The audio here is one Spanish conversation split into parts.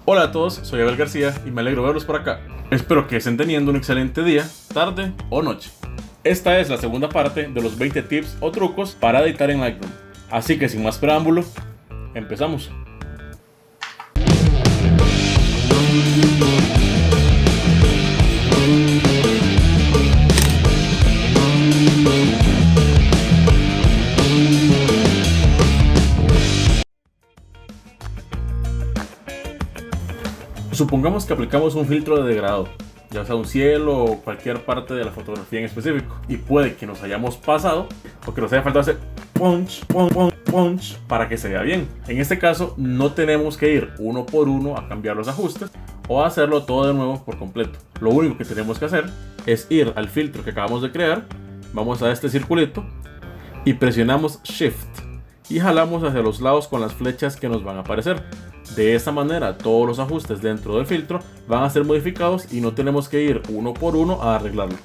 Hola a todos, soy Abel García y me alegro verlos por acá. Espero que estén teniendo un excelente día, tarde o noche. Esta es la segunda parte de los 20 tips o trucos para editar en Lightroom. Así que sin más preámbulo, empezamos. Supongamos que aplicamos un filtro de degradado, ya sea un cielo o cualquier parte de la fotografía en específico, y puede que nos hayamos pasado o que nos haya faltado hacer punch para que se vea bien. En este caso no tenemos que ir uno por uno a cambiar los ajustes o a hacerlo todo de nuevo por completo. Lo único que tenemos que hacer es ir al filtro que acabamos de crear, vamos a este circulito y presionamos Shift y jalamos hacia los lados con las flechas que nos van a aparecer. De esta manera todos los ajustes dentro del filtro van a ser modificados y no tenemos que ir uno por uno a arreglarlo.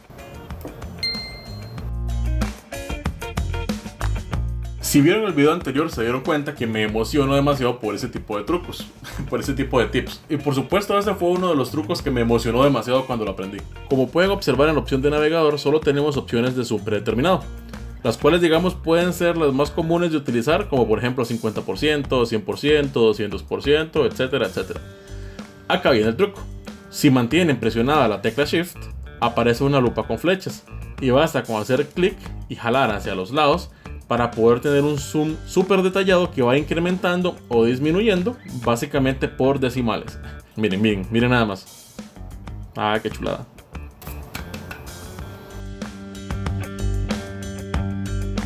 Si vieron el video anterior se dieron cuenta que me emociono demasiado por ese tipo de trucos, por ese tipo de tips. Y por supuesto este fue uno de los trucos que me emocionó demasiado cuando lo aprendí. Como pueden observar en la opción de navegador solo tenemos opciones de zoom predeterminado, las cuales digamos pueden ser las más comunes de utilizar, como por ejemplo 50%, 100%, 200%, etcétera, etcétera. Acá viene el truco. Si mantienen presionada la tecla Shift, aparece una lupa con flechas y basta con hacer clic y jalar hacia los lados para poder tener un zoom súper detallado que va incrementando o disminuyendo básicamente por decimales. Miren nada más. Ah, qué chulada.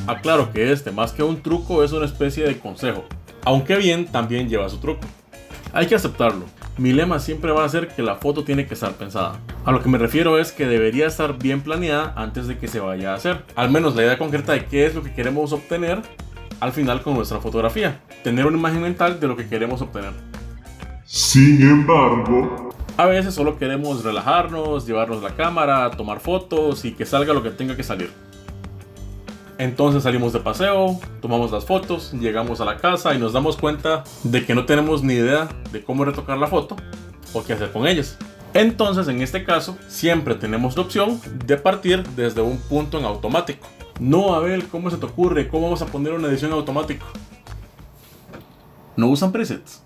Aclaro que este, más que un truco, es una especie de consejo, aunque bien, también lleva su truco. Hay que aceptarlo, mi lema siempre va a ser que la foto tiene que estar pensada. A lo que me refiero es que debería estar bien planeada antes de que se vaya a hacer. Al menos la idea concreta de qué es lo que queremos obtener al final con nuestra fotografía. Tener una imagen mental de lo que queremos obtener. Sin embargo, a veces solo queremos relajarnos, llevarnos la cámara, tomar fotos y que salga lo que tenga que salir. Entonces salimos de paseo, tomamos las fotos, llegamos a la casa y nos damos cuenta de que no tenemos ni idea de cómo retocar la foto o qué hacer con ellas. Entonces en este caso siempre tenemos la opción de partir desde un punto en automático. No, Abel, ¿cómo se te ocurre? ¿Cómo vamos a poner una edición en automático? ¿No usan presets?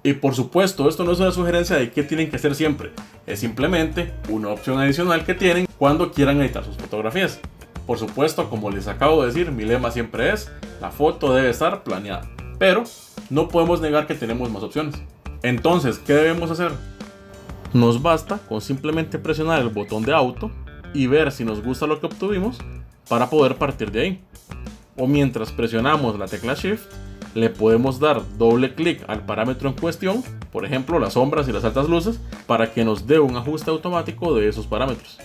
Y por supuesto, esto no es una sugerencia de qué tienen que hacer siempre. Es simplemente una opción adicional que tienen cuando quieran editar sus fotografías. Por supuesto, como les acabo de decir, mi lema siempre es: la foto debe estar planeada. Pero no podemos negar que tenemos más opciones. Entonces, ¿qué debemos hacer? Nos basta con simplemente presionar el botón de auto y ver si nos gusta lo que obtuvimos para poder partir de ahí. O mientras presionamos la tecla Shift, le podemos dar doble clic al parámetro en cuestión, por ejemplo las sombras y las altas luces, para que nos dé un ajuste automático de esos parámetros.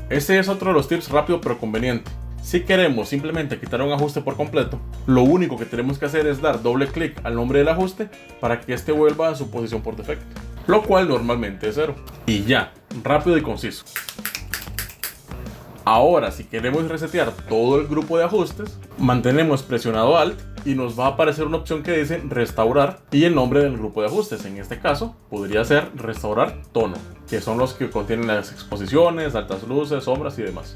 Este es otro de los tips rápido pero conveniente. Si queremos simplemente quitar un ajuste por completo, lo único que tenemos que hacer es dar doble clic al nombre del ajuste para que este vuelva a su posición por defecto, lo cual normalmente es 0. Y ya, rápido y conciso. Ahora, si queremos resetear todo el grupo de ajustes, mantenemos presionado Alt y nos va a aparecer una opción que dice restaurar y el nombre del grupo de ajustes. En este caso, podría ser restaurar tono, que son los que contienen las exposiciones, altas luces, sombras y demás.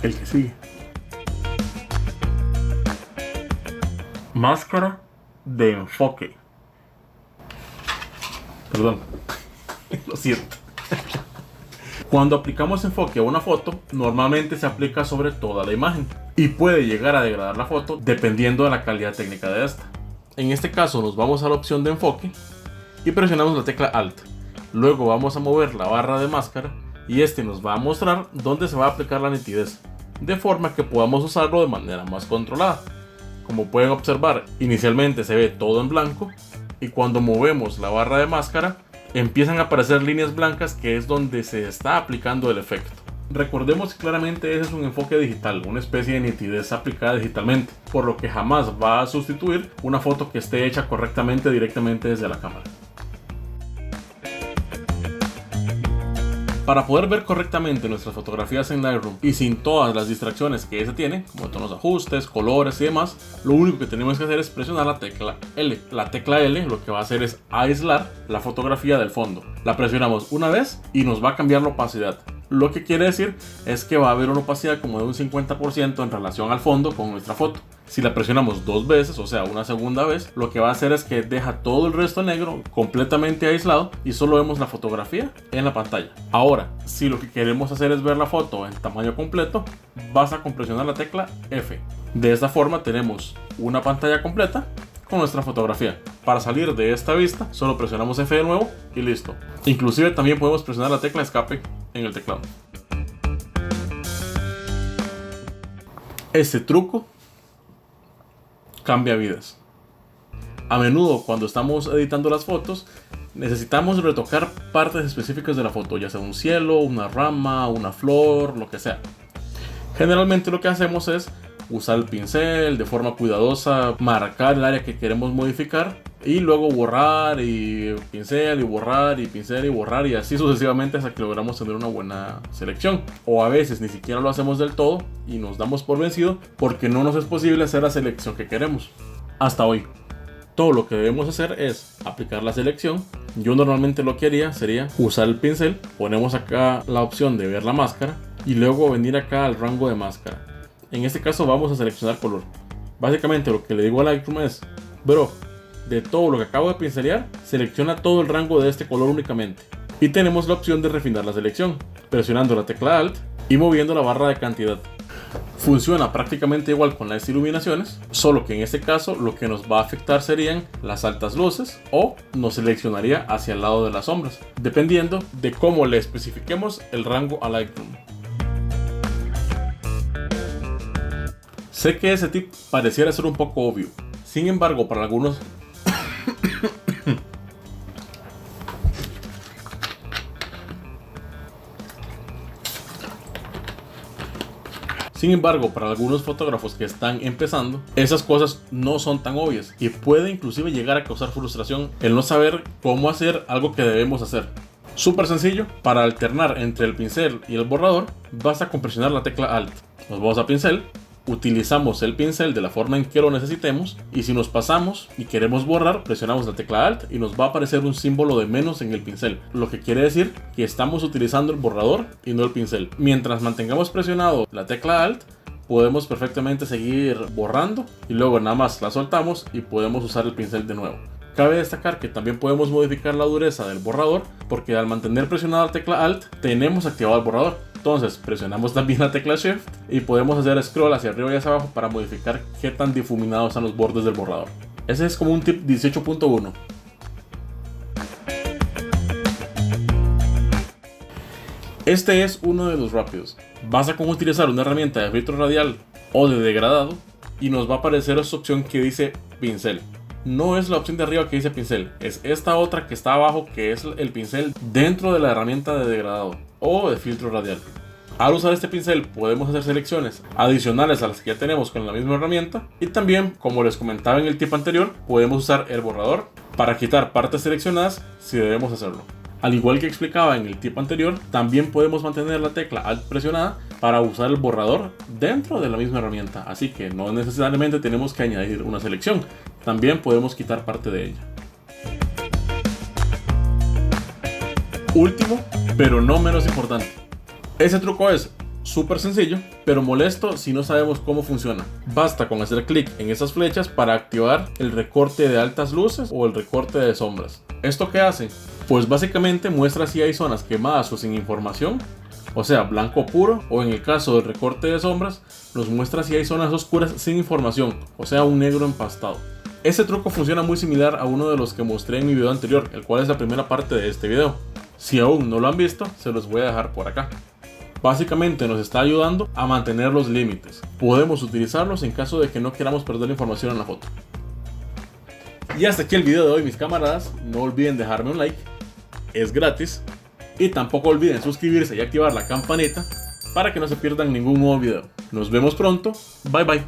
El que sigue. Máscara de enfoque. Perdón. Lo siento. Cuando aplicamos enfoque a una foto, normalmente se aplica sobre toda la imagen y puede llegar a degradar la foto dependiendo de la calidad técnica de esta. En este caso nos vamos a la opción de enfoque y presionamos la tecla Alt. Luego vamos a mover la barra de máscara y este nos va a mostrar dónde se va a aplicar la nitidez, de forma que podamos usarlo de manera más controlada. Como pueden observar, inicialmente se ve todo en blanco y cuando movemos la barra de máscara empiezan a aparecer líneas blancas, que es donde se está aplicando el efecto. Recordemos que claramente ese es un enfoque digital, una especie de nitidez aplicada digitalmente, por lo que jamás va a sustituir una foto que esté hecha correctamente directamente desde la cámara. Para poder ver correctamente nuestras fotografías en Lightroom y sin todas las distracciones que ese tiene, como tonos, ajustes, colores y demás, lo único que tenemos que hacer es presionar la tecla L. La tecla L lo que va a hacer es aislar la fotografía del fondo. La presionamos una vez y nos va a cambiar la opacidad. Lo que quiere decir es que va a haber una opacidad como de un 50% en relación al fondo con nuestra foto. Si la presionamos dos veces, o sea una segunda vez, lo que va a hacer es que deja todo el resto negro completamente aislado y solo vemos la fotografía en la pantalla. Ahora, si lo que queremos hacer es ver la foto en tamaño completo, vas a presionar la tecla F. De esta forma tenemos una pantalla completa con nuestra fotografía. Para salir de esta vista, solo presionamos F de nuevo y listo. Inclusive también podemos presionar la tecla escape en el teclado. Este truco cambia vidas. A menudo cuando estamos editando las fotos necesitamos retocar partes específicas de la foto, ya sea un cielo, una rama, una flor, lo que sea. Generalmente lo que hacemos es usar el pincel de forma cuidadosa, marcar el área que queremos modificar y luego borrar y pincel y borrar y pincel y borrar y así sucesivamente hasta que logramos tener una buena selección. O a veces ni siquiera lo hacemos del todo y nos damos por vencido porque no nos es posible hacer la selección que queremos. Hasta hoy, todo lo que debemos hacer es aplicar la selección. Yo normalmente lo que haría sería usar el pincel, ponemos acá la opción de ver la máscara y luego venir acá al rango de máscara. En este caso vamos a seleccionar color. Básicamente lo que le digo a Lightroom es: bro, de todo lo que acabo de pincelear, selecciona todo el rango de este color únicamente. Y tenemos la opción de refinar la selección, presionando la tecla Alt y moviendo la barra de cantidad. Funciona prácticamente igual con las iluminaciones, solo que en este caso lo que nos va a afectar serían las altas luces o nos seleccionaría hacia el lado de las sombras, dependiendo de cómo le especifiquemos el rango a Lightroom. Sé que ese tip pareciera ser un poco obvio, sin embargo para algunos fotógrafos que están empezando, esas cosas no son tan obvias y puede inclusive llegar a causar frustración el no saber cómo hacer algo que debemos hacer. Súper sencillo, para alternar entre el pincel y el borrador, basta con presionar la tecla Alt. Nos vamos a pincel, utilizamos el pincel de la forma en que lo necesitemos y si nos pasamos y queremos borrar, presionamos la tecla Alt y nos va a aparecer un símbolo de menos en el pincel, lo que quiere decir que estamos utilizando el borrador y no el pincel. Mientras mantengamos presionado la tecla Alt, podemos perfectamente seguir borrando y luego nada más la soltamos y podemos usar el pincel de nuevo. Cabe destacar que también podemos modificar la dureza del borrador porque al mantener presionada la tecla Alt tenemos activado el borrador. Entonces presionamos también la tecla Shift y podemos hacer scroll hacia arriba y hacia abajo para modificar qué tan difuminados están los bordes del borrador. Ese es como un tip 18.1. Este es uno de los rápidos. Basta con utilizar una herramienta de filtro radial o de degradado y nos va a aparecer esta opción que dice pincel. No es la opción de arriba que dice pincel, es esta otra que está abajo que es el pincel dentro de la herramienta de degradado o de filtro radial. Al usar este pincel podemos hacer selecciones adicionales a las que ya tenemos con la misma herramienta y también, como les comentaba en el tip anterior, podemos usar el borrador para quitar partes seleccionadas si debemos hacerlo. Al igual que explicaba en el tip anterior, también podemos mantener la tecla Alt presionada para usar el borrador dentro de la misma herramienta, así que no necesariamente tenemos que añadir una selección, también podemos quitar parte de ella. Último, pero no menos importante. Ese truco es súper sencillo, pero molesto si no sabemos cómo funciona. Basta con hacer clic en esas flechas para activar el recorte de altas luces o el recorte de sombras. ¿Esto qué hace? Pues básicamente muestra si hay zonas quemadas o sin información, o sea, blanco puro, o en el caso del recorte de sombras, nos muestra si hay zonas oscuras sin información, o sea, un negro empastado. Este truco funciona muy similar a uno de los que mostré en mi video anterior, el cual es la primera parte de este video. Si aún no lo han visto, se los voy a dejar por acá. Básicamente nos está ayudando a mantener los límites. Podemos utilizarlos en caso de que no queramos perder la información en la foto. Y hasta aquí el video de hoy, mis camaradas. No olviden dejarme un like, es gratis. Y tampoco olviden suscribirse y activar la campanita para que no se pierdan ningún nuevo video. Nos vemos pronto, bye bye.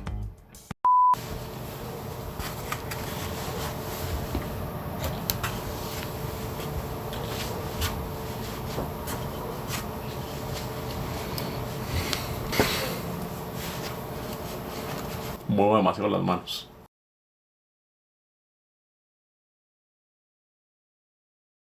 muevo demasiado las manos.